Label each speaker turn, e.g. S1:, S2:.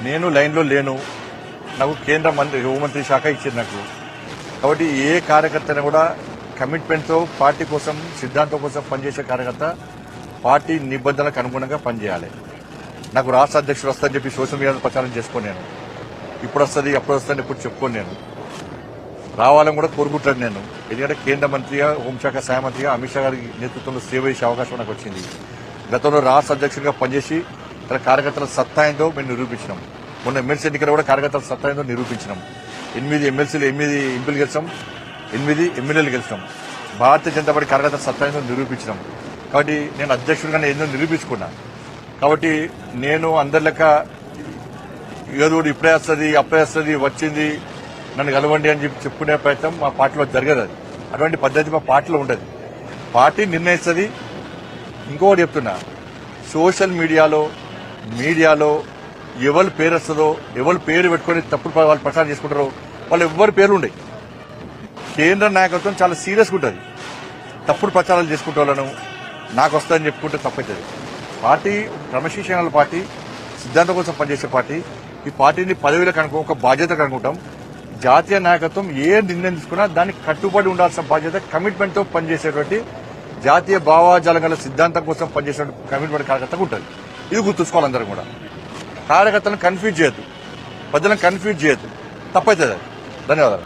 S1: నేను లైన్లో లేను. నాకు కేంద్ర మంత్రి హోంమంత్రి శాఖ ఇచ్చింది నాకు. కాబట్టి ఏ కార్యకర్తను కూడా కమిట్మెంట్తో పార్టీ కోసం సిద్ధాంతం కోసం పనిచేసే కార్యకర్త పార్టీ నిబంధనలకు అనుగుణంగా పనిచేయాలి. నాకు రాష్ట్ర అధ్యక్షుడు వస్తుందని చెప్పి సోషల్ మీడియాలో ప్రచారం చేసుకోను. నేను ఇప్పుడు వస్తుంది అప్పుడు వస్తుంది ఇప్పుడు చెప్పుకోను. నేను రావాలని కూడా కోరుకుంటాను. నేను ఎందుకంటే కేంద్ర మంత్రిగా హోంశాఖ సహాయ మంత్రిగా అమిత్ షా గారి నేతృత్వంలో సేవ చేసే అవకాశం నాకు వచ్చింది. గతంలో రాష్ట్ర అధ్యక్షుడిగా పనిచేసి ఇక్కడ కార్యకర్తల సత్తా ఏందో మేము నిరూపించినాం. మొన్న ఎమ్మెల్సీ ఎన్నికలు కూడా కార్యకర్తల సత్తా ఏందో నిరూపించినాం. 8 ఎమ్మెల్సీలు 8 ఎంపీలు గెలిచాం, 8 ఎమ్మెల్యేలు గెలిచాం. భారతీయ జనతా పార్టీ కార్యకర్తల సత్తా ఏందో నిరూపించినాం. కాబట్టి నేను అధ్యక్షుడిగానే ఏందో నిరూపించుకున్నా. కాబట్టి నేను అందరి లెక్క ఏదో ఇప్పుడే వస్తుంది అప్పుడే వస్తుంది వచ్చింది నన్ను కలవండి అని చెప్పి చెప్పుకునే ప్రయత్నం మా పార్టీలో జరగదు. అది అటువంటి పద్ధతి మా పార్టీలో ఉండదు. పార్టీ నిర్ణయిస్తుంది. ఇంకోటి చెప్తున్నా, సోషల్ మీడియాలో ఎవరి పేరు వస్తుందో ఎవరి పేరు పెట్టుకుని తప్పుడు వాళ్ళు ప్రచారం చేసుకుంటారో వాళ్ళు ఎవరి పేర్లు ఉండవు. కేంద్ర నాయకత్వం చాలా సీరియస్గా ఉంటుంది. తప్పుడు ప్రచారాలు చేసుకుంటే వాళ్ళను నాకు వస్తుందని చెప్పుకుంటే తప్పవుతుంది. పార్టీ క్రమశిక్షణ పార్టీ, సిద్ధాంతం కోసం పనిచేసే పార్టీ. ఈ పార్టీని పదవిలకు అనుకో ఒక బాధ్యత అనుకుంటాం. జాతీయ నాయకత్వం ఏ నిర్ణయం తీసుకున్నా దానికి కట్టుబడి ఉండాల్సిన బాధ్యత, కమిట్మెంట్తో పనిచేసేటువంటి జాతీయ భావాజాలం గల సిద్ధాంతం కోసం పనిచేసే కమిట్మెంట్ కార్యకర్తకు ఉంటుంది. ఇది గుర్తుంచుకోవాలి. అందరూ కూడా కార్యకర్తలను కన్ఫ్యూజ్ చేయొద్దు, ప్రజలను కన్ఫ్యూజ్ చేయొద్దు. తప్పవుతుంది. ధన్యవాదాలు.